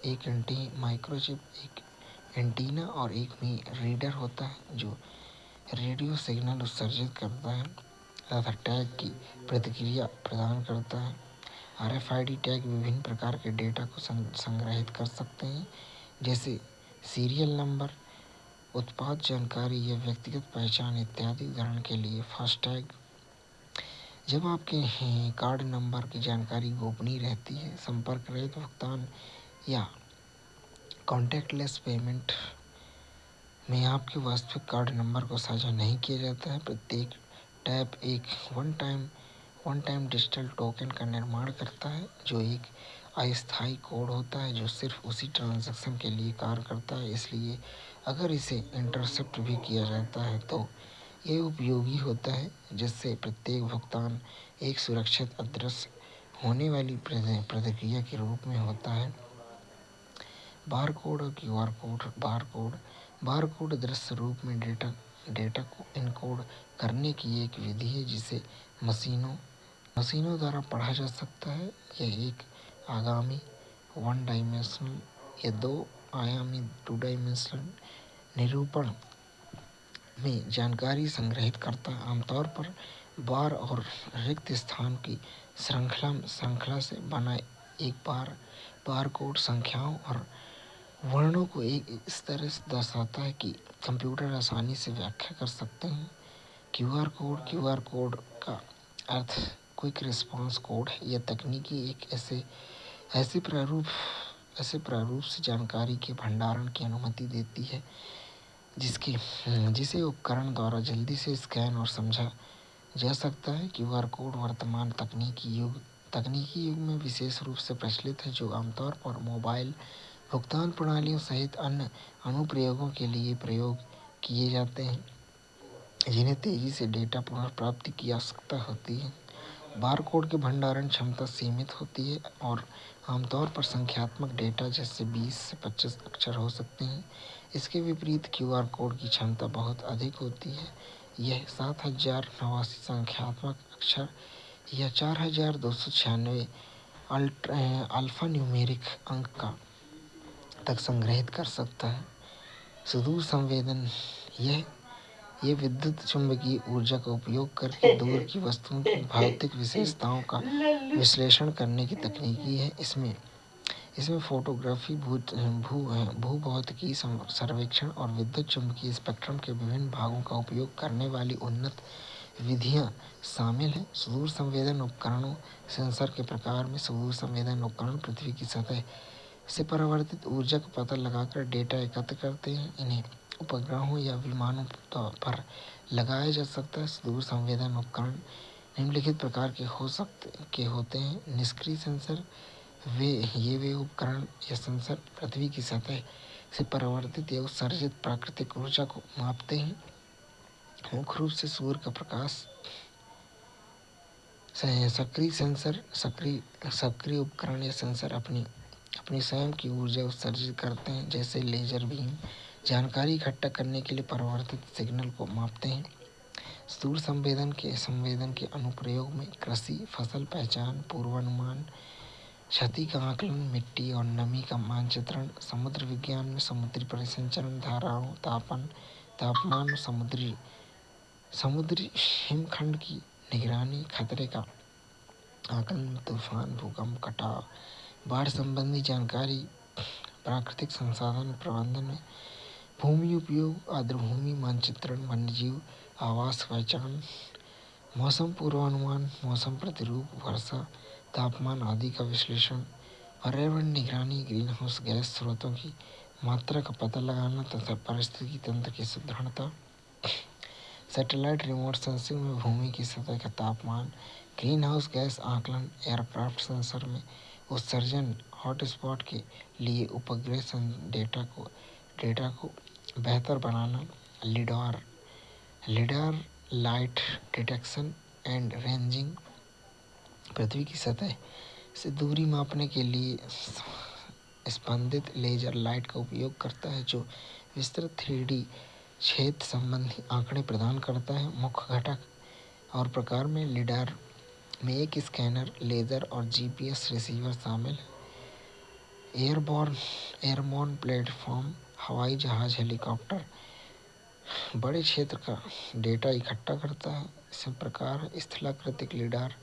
एक एंटीना और एक रीडर होता है जो रेडियो सिग्नल उत्सर्जित करता है तथा टैग की प्रतिक्रिया प्रदान करता है। RFID टैग विभिन्न प्रकार के डेटा को संग्रहित कर सकते हैं जैसे सीरियल नंबर, उत्पाद जानकारी या व्यक्तिगत पहचान इत्यादि। उदाहरण के लिए फास्टैग, जब आपके कार्ड नंबर की जानकारी गोपनीय रहती है। संपर्क रहित भुगतान या कॉन्टैक्टलेस पेमेंट में आपके वास्तविक कार्ड नंबर को साझा नहीं किया जाता है। प्रत्येक टैप एक वन टाइम डिजिटल टोकन का निर्माण करता है जो एक अस्थायी कोड होता है जो सिर्फ उसी ट्रांजैक्शन के लिए कार्य करता है। इसलिए अगर इसे इंटरसेप्ट भी किया जाता है तो ये उपयोगी होता है, जिससे प्रत्येक भुगतान एक सुरक्षित अदृश्य होने वाली प्रतिक्रिया के रूप में होता है। बारकोड और QR कोड। बारकोड दृश्य रूप में डेटा को इनकोड करने की एक विधि है जिसे मशीनों द्वारा पढ़ा जा सकता है। यह एक आगामी वन डायमेंशनल या दो आयामी टू डायमेंशनल निरूपण में जानकारी संग्रहित करता है। आमतौर पर बार और रिक्त स्थान की श्रृंखला से बना एक बारकोड संख्याओं और वर्णों को इस तरह से दर्शाता है कि कंप्यूटर आसानी से व्याख्या कर सकते हैं। QR कोड का अर्थ क्विक रिस्पांस कोड है। यह तकनीकी एक ऐसे प्रारूप से जानकारी के भंडारण की अनुमति देती है जिसे उपकरण द्वारा जल्दी से स्कैन और समझा जा सकता है। QR कोड वर्तमान तकनीकी युग में विशेष रूप से प्रचलित है, जो आमतौर पर मोबाइल भुगतान प्रणालियों सहित अन्य अनुप्रयोगों के लिए प्रयोग किए जाते हैं जिन्हें तेजी से डेटा पुनर्प्राप्ति की आवश्यकता होती है। बारकोड की भंडारण क्षमता सीमित होती है और आमतौर पर संख्यात्मक डेटा जैसे 20 से 25 अक्षर हो सकते हैं। इसके विपरीत QR कोड की क्षमता बहुत अधिक होती है। यह 7089 संख्यात्मक अक्षर या 4296 अल्फान्यूमेरिक अंक का तक संग्रहित कर सकता है। सुदूर संवेदन ये विद्युत चुम्बकीय ऊर्जा का उपयोग करके दूर की वस्तुओं की भौतिक विशेषताओं का विश्लेषण करने की तकनीकी है। इसमें फोटोग्राफी, भूभौतिकी सर्वेक्षण और विद्युत चुम्बकीय स्पेक्ट्रम के विभिन्न भागों का उपयोग करने वाली उन्नत विधियां शामिल हैं। सुदूर संवेदन उपकरणों सेंसर के प्रकार में सुदूर संवेदन उपकरण पृथ्वी की सतह से परावर्तित ऊर्जा का पता लगाकर डेटा एकत्र करते हैं। इन्हें उपग्रहों या विमानों पर लगाया जा सकता है। सुदूर संवेदन उपकरण निम्नलिखित प्रकार के होते हैं। निष्क्रिय सेंसर वे उपकरण या सेंसर पृथ्वी की सतह से परावर्तित या उत्सर्जित प्राकृतिक ऊर्जा को मापते हैं। मुख्य रूप से सूर्य का प्रकाश। सक्रिय सेंसर सक्रिय उपकरण या सेंसर अपनी स्वयं की ऊर्जा उत्सर्जित करते हैं, जैसे लेजर बीम। जानकारी इकट्ठा करने के लिए परावर्तित सिग्नल को मापते हैं। सुदूर संवेदन के अनुप्रयोग में कृषि, फसल पहचान, पूर्वानुमान, क्षति का आकलन, मिट्टी और नमी का मानचित्रण, समुद्र विज्ञान में समुद्री परिसंचरण, धाराओं, तापमान, समुद्री हिमखंड की निगरानी, खतरे का आकलन, तूफान, भूकंप, कटाव, बाढ़ संबंधी जानकारी, प्राकृतिक संसाधन प्रबंधन में भूमि उपयोग, आर्द्रभूमि मानचित्रण, वन्यजीव आवास पहचान, मौसम पूर्वानुमान, मौसम प्रतिरूप, वर्षा, तापमान आदि का विश्लेषण, पर्यावरण निगरानी, ग्रीनहाउस गैस स्रोतों की मात्रा का पता लगाना तथा पारिस्थितिकी तंत्र की सुदृढ़ता, सैटेलाइट रिमोट सेंसिंग में भूमि की सतह का तापमान, ग्रीनहाउस गैस आकलन, एयरक्राफ्ट सेंसर में उत्सर्जन, हॉटस्पॉट के लिए उपग्रह डेटा को बेहतर बनाना, lidar light detection and ranging, पृथ्वी की सतह से दूरी मापने के लिए स्पंदित लेजर लाइट का उपयोग करता है, जो विस्तृत 3D क्षेत्र संबंधी आंकड़े प्रदान करता है। मुख्य घटक और प्रकार में लिडार में एक स्कैनर, लेजर और GPS रिसीवर शामिल है। एयरबॉर्न प्लेटफॉर्म, हवाई जहाज, हेलीकॉप्टर बड़े क्षेत्र का डेटा इकट्ठा करता है। इस प्रकार स्थलाकृतिक लिडार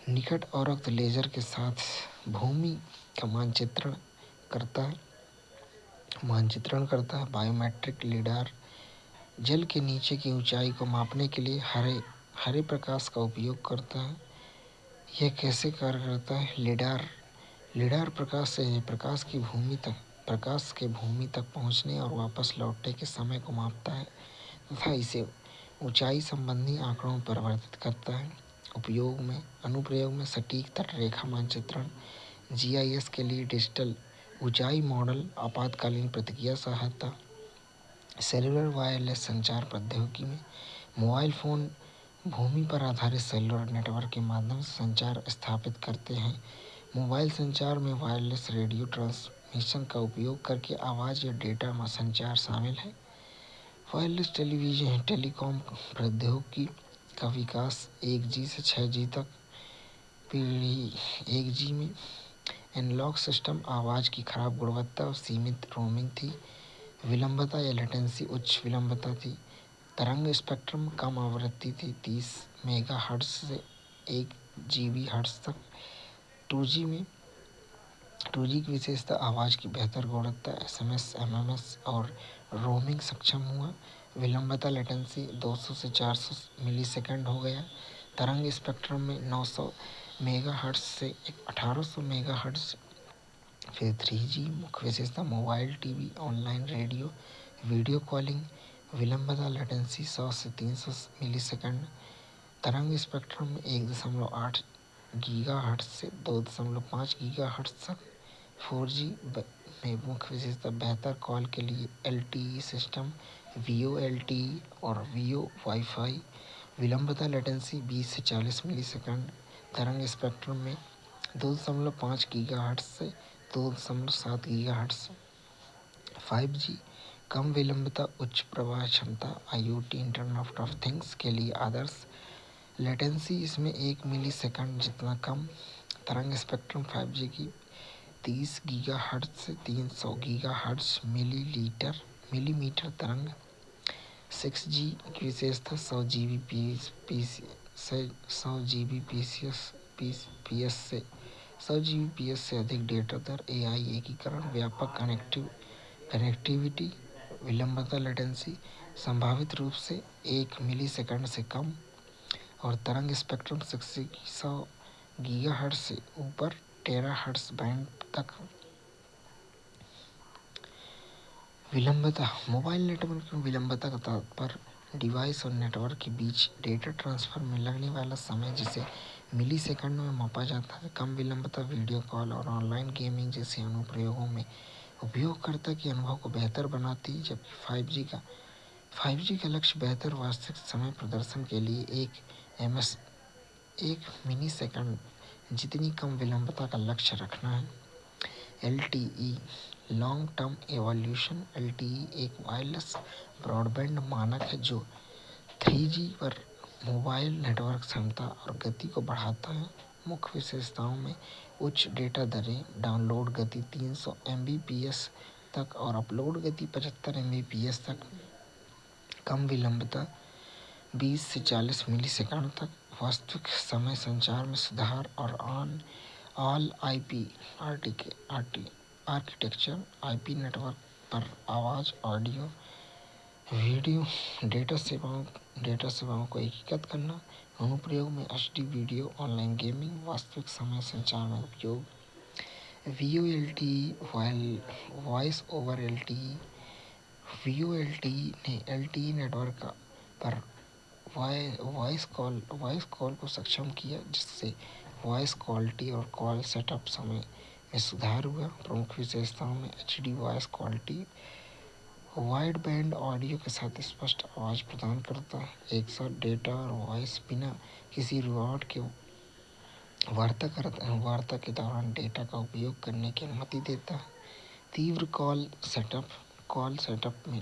निकट और लेजर के साथ भूमि का मानचित्रण करता है। बायोमेट्रिक लिडार जल के नीचे की ऊंचाई को मापने के लिए हरे प्रकाश का उपयोग करता है। यह कैसे कार्य करता है? लिडार प्रकाश के भूमि तक पहुंचने और वापस लौटने के समय को मापता है तथा इसे ऊंचाई संबंधी आंकड़ों में परिवर्तित करता है। अनुप्रयोग में सटीक तटरेखा मानचित्रण, GIS के लिए डिजिटल ऊंचाई मॉडल, आपातकालीन प्रतिक्रिया सहायता, सेलुलर वायरलेस संचार प्रौद्योगिकी में मोबाइल फोन भूमि पर आधारित सेलुलर नेटवर्क के माध्यम से संचार स्थापित करते हैं। मोबाइल संचार में वायरलेस रेडियो ट्रांसमिशन का उपयोग करके आवाज़ या डेटा संचार शामिल है। वायरलेस टेलीकॉम प्रौद्योगिकी का विकास 1G से 6G तक। पीढ़ी 1G में एनालॉग सिस्टम आवाज़ की खराब गुणवत्ता और सीमित रोमिंग थी। विलंबता या लेटेंसी उच्च विलंबता थी। तरंग स्पेक्ट्रम कम आवृत्ति थी, 30 मेगाहर्ट्ज से 1 GHz तक। 2G की विशेषता आवाज़ की बेहतर गुणवत्ता, SMS, MMS और रोमिंग सक्षम हुआ। विलंबता लेटेंसी 200 से 400 मिलीसेकंड हो गया। तरंग स्पेक्ट्रम में 900 मेगाहर्ट्ज से 1800 मेगाहर्ट्ज। फिर 3G मुख्य विशेषता mobile, TV, online radio, video calling. विलंबता लेटेंसी 100 से 300 मिलीसेकंड। तरंग स्पेक्ट्रम में 1.8 गीगाहर्ट्ज से 2.5 गीगाहर्ट्ज तक। 4G में मुख्य विशेषता बेहतर कॉल के लिए LTE सिस्टम, VoLTE और Vio वाईफाई। विलंबता लेटेंसी 20 से 40 मिलीसेकंड। तरंग स्पेक्ट्रम में 2.5 गीगाहर्ट्ज से 2.7 गीगाहर्ट्ज। 5G कम विलंबता, उच्च प्रवाह क्षमता, IoT इंटरनेट ऑफ थिंग्स के लिए आदर्श। लेटेंसी इसमें 1 मिलीसेकंड जितना कम। तरंग स्पेक्ट्रम 5G की 30 गीगाहर्ट्ज़ से 300 गीगाहर्ट्ज़ मिलीमीटर तरंग। 6G की विशेषता 100 Gbps से अधिक डेटा दर, AI एकीकरण, व्यापक कनेक्टिविटी, विलंबता लेटेंसी संभावित रूप से 1 मिलीसेकंड से कम, और तरंग स्पेक्ट्रम 100 गीगाहर्ट्ज़ से ऊपर टेराहर्ट्ज़ बैंड तक। विलंबता। मोबाइल नेटवर्क में विलंबता का तात्पर्य डिवाइस और नेटवर्क के बीच डेटा ट्रांसफर में लगने वाला समय, जिसे मिलीसेकंड में मापा जाता है। कम विलंबता वीडियो कॉल और ऑनलाइन गेमिंग जैसे अनुप्रयोगों में उपयोगकर्ता के अनुभव को बेहतर बनाती है, जबकि 5G का लक्ष्य बेहतर वास्तविक समय प्रदर्शन के लिए 1 मिलीसेकंड जितनी कम विलंबता का लक्ष्य रखना है। LTE long term evolution. LTE एक वायरलेस ब्रॉडबैंड मानक है जो 3G पर मोबाइल नेटवर्क क्षमता और गति को बढ़ाता है। मुख्य विशेषताओं में उच्च डेटा दरें, डाउनलोड गति 300 Mbps तक और अपलोड गति 75 Mbps तक, कम विलंबता 20 से 40 मिलीसेकंड तक, वास्तविक समय संचार में सुधार और all IP architecture, IP network पर आवाज़, ऑडियो, वीडियो, डेटा सेवाओं को एकीकृत करना, अनुप्रयोग में HD वीडियो, ऑनलाइन गेमिंग, वास्तविक समय संचार में उपयोग। VoLTE voice over LTE। VoLTE ने LTE नेटवर्क पर वॉइस कॉल को सक्षम किया, जिससे वॉइस क्वालिटी और कॉल सेटअप समय में सुधार हुआ। प्रमुख विशेषताओं में HD voice quality, wide band audio के साथ स्पष्ट आवाज़ प्रदान करता है, एक साथ डेटा और वॉइस बिना किसी रुकावट के वार्ता के दौरान डेटा का उपयोग करने की अनुमति देता है। तीव्र कॉल सेटअप में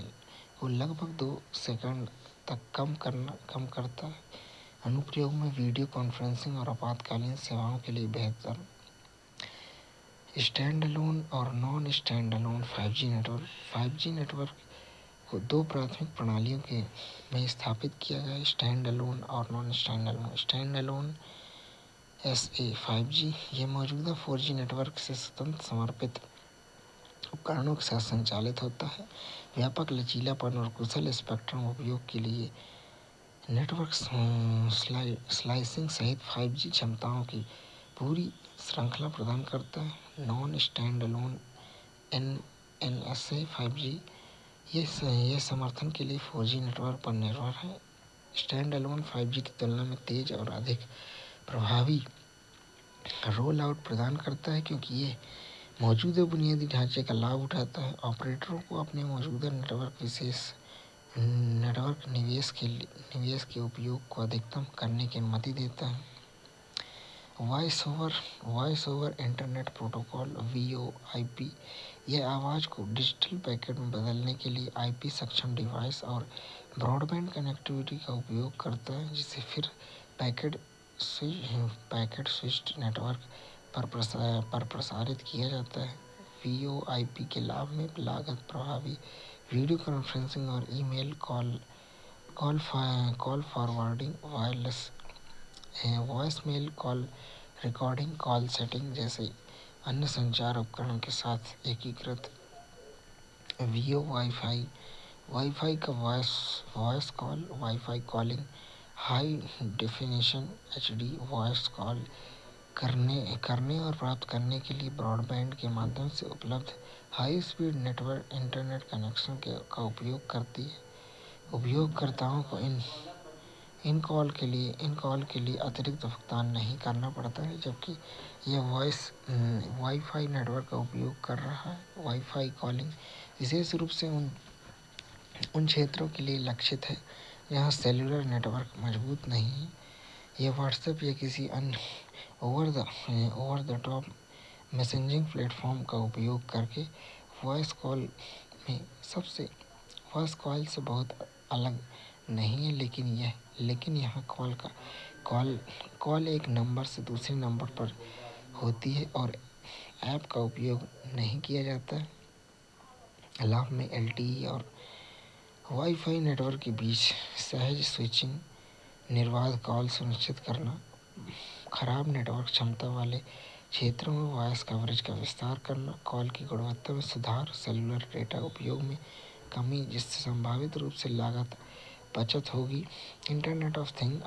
को लगभग 2 सेकंड तक कम करता है। अनुप्रयोग में वीडियो कॉन्फ्रेंसिंग और आपातकालीन सेवाओं के लिए बेहतर। स्टैंडअलोन और non standalone 5G network. 5G network को 2 प्राथमिक प्रणालियों में स्थापित किया गया है, स्टैंडअलोन और non standalone. Standalone SA 5G यह मौजूदा 4G नेटवर्क से स्वतंत्र समर्पित उपकरणों के साथ संचालित होता है। व्यापक लचीलापन और कुशल स्पेक्ट्रम उपयोग के लिए नेटवर्क स्लाइसिंग सहित 5G क्षमताओं की पूरी श्रृंखला प्रदान करता है। नॉन स्टैंडअलोन NSA 5G यह समर्थन के लिए 4G नेटवर्क पर निर्भर है। स्टैंडअलोन 5G की तुलना में तेज और अधिक प्रभावी रोल आउट प्रदान करता है, क्योंकि ये मौजूदा बुनियादी ढांचे का लाभ उठाता है। ऑपरेटरों को अपने मौजूदा नेटवर्क निवेश के उपयोग को अधिकतम करने की अनुमति देता है। Voice over internet protocol VoIP यह आवाज़ को डिजिटल पैकेट में बदलने के लिए IP सक्षम डिवाइस और ब्रॉडबैंड कनेक्टिविटी का उपयोग करता है, जिसे फिर पैकेट स्विच्ड नेटवर्क पर प्रसारित किया जाता है। VoIP के लाभ में लागत प्रभावी वीडियो कॉन्फ्रेंसिंग और email call forwarding, wireless voicemail call recording, call setting जैसे अन्य संचार उपकरण के साथ एकीकृत। वाईफाई का wifi calling, high definition HD voice call करने और प्राप्त करने के लिए ब्रॉडबैंड के माध्यम से उपलब्ध high speed network internet connection का उपयोग करती है। उपयोगकर्ताओं को इन कॉल के लिए अतिरिक्त भुगतान नहीं करना पड़ता है, जबकि यह वाईफाई नेटवर्क का उपयोग कर रहा है। वाईफाई कॉलिंग विशेष रूप से उन क्षेत्रों के लिए लक्षित है जहां सेलुलर नेटवर्क मजबूत नहीं है। यह व्हाट्सएप या किसी अन्य over the top messaging platform का उपयोग करके वॉइस कॉल से बहुत अलग नहीं है, लेकिन यहाँ कॉल एक नंबर से दूसरे नंबर पर होती है और ऐप का उपयोग नहीं किया जाता है। लाभ में LTE और वाईफाई नेटवर्क के बीच सहज स्विचिंग, निर्बाध कॉल सुनिश्चित करना, खराब नेटवर्क क्षमता वाले क्षेत्रों में वॉइस कवरेज का विस्तार करना, कॉल की गुणवत्ता में सुधार, सेलुलर डेटा उपयोग में कमी जिससे संभावित रूप से लागत बचत होगी। इंटरनेट ऑफ थिंग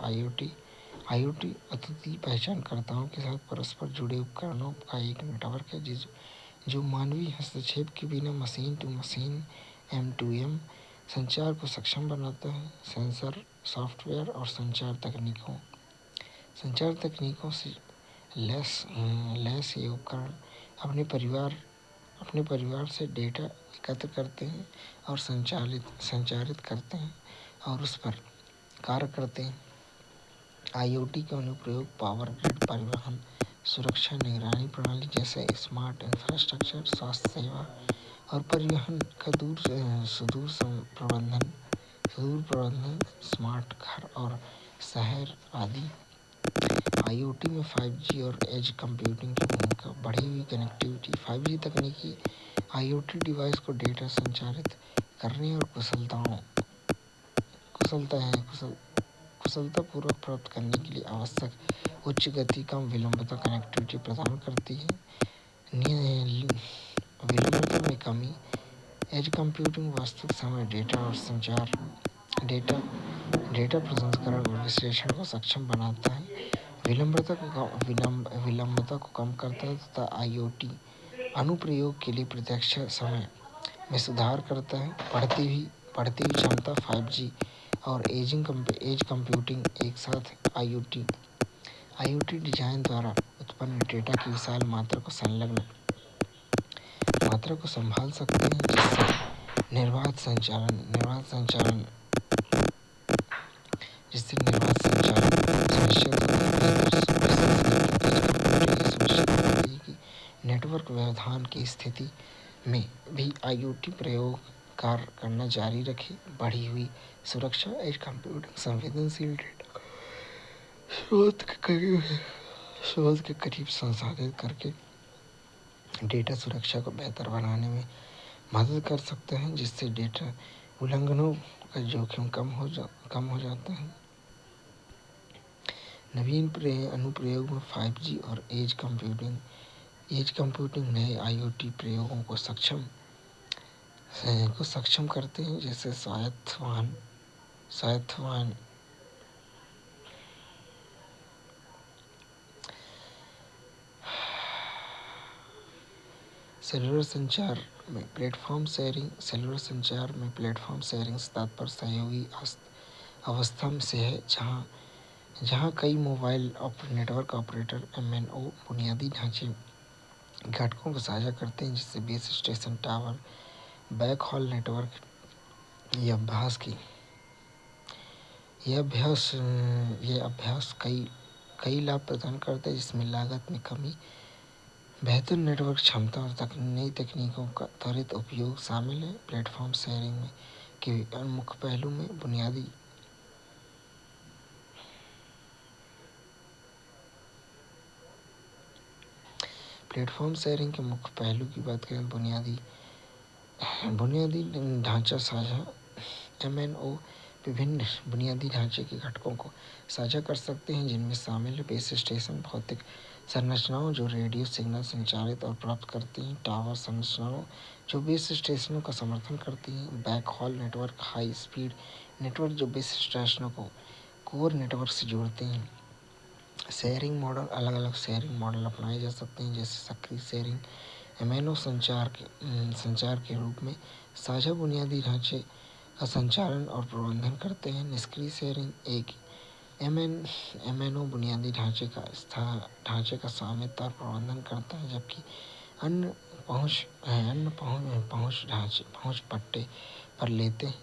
IoT अद्वितीय पहचानकर्ताओं के साथ परस्पर जुड़े उपकरणों का एक नेटवर्क है जो मानवीय हस्तक्षेप के बिना मशीन टू मशीन M2M संचार को सक्षम बनाता है। सेंसर, सॉफ्टवेयर और संचार तकनीकों से लैस ये उपकरण अपने परिवार से डेटा एकत्र करते हैं और संचारित करते हैं और उस पर कार्य करते हैं। IoT का अनुप्रयोग पावर ग्रिड, परिवहन, सुरक्षा, निगरानी प्रणाली जैसे स्मार्ट इंफ्रास्ट्रक्चर, स्वास्थ्य सेवा और परिवहन का सुदूर प्रबंधन, स्मार्ट घर और शहर आदि। IoT में 5G और एज कंप्यूटिंग की भूमिका, बढ़ी हुई कनेक्टिविटी। 5G तकनीकी IoT डिवाइस को डेटा संचारित करने और कुशलतापूर्वक प्राप्त करने के लिए आवश्यक उच्च गति, कम विलंबता कनेक्टिविटी प्रदान करती है। विलंबता में कमी, एज कंप्यूटिंग वास्तविक समय डेटा प्रसंस्करण और विश्लेषण को सक्षम बनाता है, विलंबता को कम करता है तथा IoT अनुप्रयोग के लिए प्रत्यक्ष समय में सुधार करता है। बढ़ती हुई क्षमता, 5G और एज कंप्यूटिंग एक साथ IoT डिजाइन द्वारा उत्पन्न डेटा की विशाल मात्रा को संभाल सकते हैं जिससे निर्बाध संचालन सुनिश्चित होता है कि नेटवर्क व्यवधान की स्थिति में भी IoT प्रयोग कार्य करना जारी रखे। बढ़ी हुई सुरक्षा, एज कंप्यूटिंग संवेदनशील डेटा स्रोत के करीब संसाधित करके डेटा सुरक्षा को बेहतर बनाने में मदद कर सकते हैं जिससे डेटा उल्लंघनों का जोखिम कम हो जाता है। नवीन अनुप्रयोग में 5G और एज कंप्यूटिंग नए IoT प्रयोगों को सक्षम करते हैं जैसे स्वायत्त वाहन, सेलुलर संचार में प्लेटफॉर्म शेयरिंग से तात्पर्य सहयोगी अवस्था से है जहां कई मोबाइल नेटवर्क ऑपरेटर MNO बुनियादी ढांचे घटकों को साझा करते हैं जिससे base station, tower, backhaul network. यह अभ्यास कई लाभ प्रदान करता है जिसमें लागत में कमी, बेहतर नेटवर्क क्षमता और नई तकनीकों का त्वरित उपयोग शामिल है। प्लेटफॉर्म शेयरिंग के मुख्य पहलू में प्लेटफॉर्म शेयरिंग के मुख्य पहलू की बात करें, बुनियादी ढांचा साझा। MNO विभिन्न बुनियादी ढांचे के घटकों को साझा कर सकते हैं जिनमें शामिल है बेस स्टेशन, भौतिक संरचनाओं जो रेडियो सिग्नल संचारित और प्राप्त करती हैं, टावर संरचनाओं जो बेस स्टेशनों का समर्थन करती हैं, backhaul network, high speed network जो बेस स्टेशनों को कोर नेटवर्क से जोड़ते हैं। शेयरिंग मॉडल, अलग अलग शेयरिंग मॉडल अपनाए जा सकते हैं जैसे सक्रिय शेयरिंग, MNO संचार के रूप में साझा बुनियादी ढांचे का संचालन और प्रबंधन करते हैं। निष्क्रिय शेयरिंग एक MNO बुनियादी ढांचे का स्वामित्व और प्रबंधन करता है जबकि अन्य पहुंच पट्टे पर लेते हैं।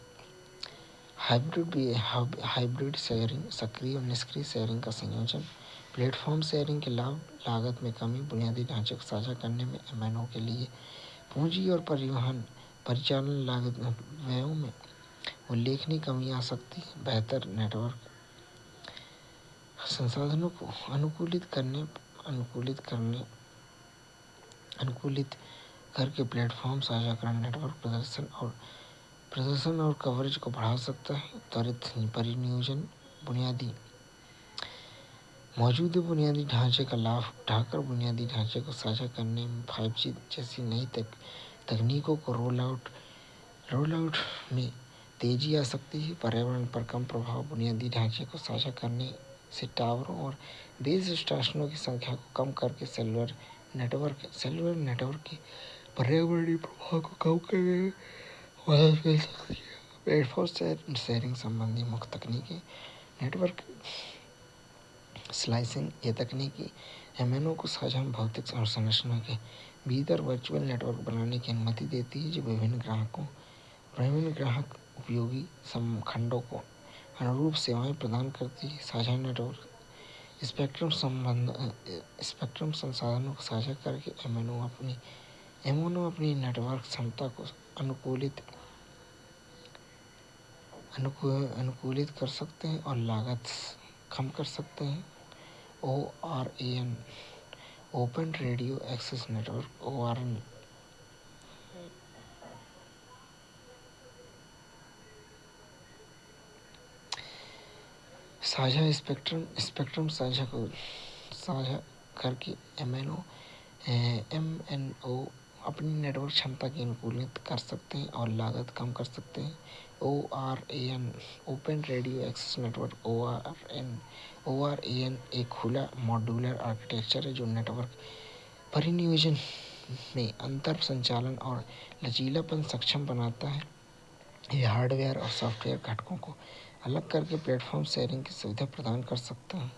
हाइब्रिड शेयरिंग, सक्रिय और निष्क्रिय शेयरिंग का संयोजन। प्लेटफॉर्म शेयरिंग के लाभ, लागत में कमी, बुनियादी ढांचे को साझा करने में MNO के लिए पूंजी और परिचालन लागत व्ययों में उल्लेखनीय कमी आ सकती है। बेहतर नेटवर्क संसाधनों को अनुकूलित करने अनुकूलित करके प्लेटफॉर्म साझाकरण नेटवर्क प्रदर्शन और कवरेज को बढ़ा सकता है। त्वरित परिनियोजन बुनियादी मौजूदा बुनियादी ढांचे का लाभ उठाकर बुनियादी ढांचे को साझा करने में 5G जैसी नई तकनीकों को रोल आउट में तेजी आ सकती है। पर्यावरण पर कम प्रभाव बुनियादी ढांचे को साझा करने से टावरों और बेस स्टेशनों की संख्या को कम करके सेलुलर नेटवर्क के पर्यावरणीय प्रभाव को कम करने में मदद मिल सकती है। प्लेटफॉर्म शेयरिंग संबंधी मुख्य तकनीकें नेटवर्क स्लाइसिंग। यह तकनीकी एमएनओ को साझा भौतिक संरचना के भीतर वर्चुअल नेटवर्क बनाने की अनुमति देती है, जो विभिन्न ग्राहक उपयोगी खंडों को अनुरूप सेवाएं प्रदान करती है। साझा नेटवर्क स्पेक्ट्रम संसाधनों को साझा करके एमएनओ अपनी नेटवर्क क्षमता को अनुकूलित कर सकते हैं और लागत कम कर सकते हैं। ORAN open radio access network ORN साझा स्पेक्ट्रम साझा करके एमएनओ अपनी नेटवर्क क्षमता की अनुकूलित कर सकते हैं और लागत कम कर सकते हैं। ORAN open radio access network ORAN एक खुला मॉड्यूलर आर्किटेक्चर है जो नेटवर्क परिनियोजन में अंतर संचालन और लचीलापन सक्षम बनाता है। यह हार्डवेयर और सॉफ्टवेयर घटकों को अलग करके प्लेटफॉर्म शेयरिंग की सुविधा प्रदान कर सकता है।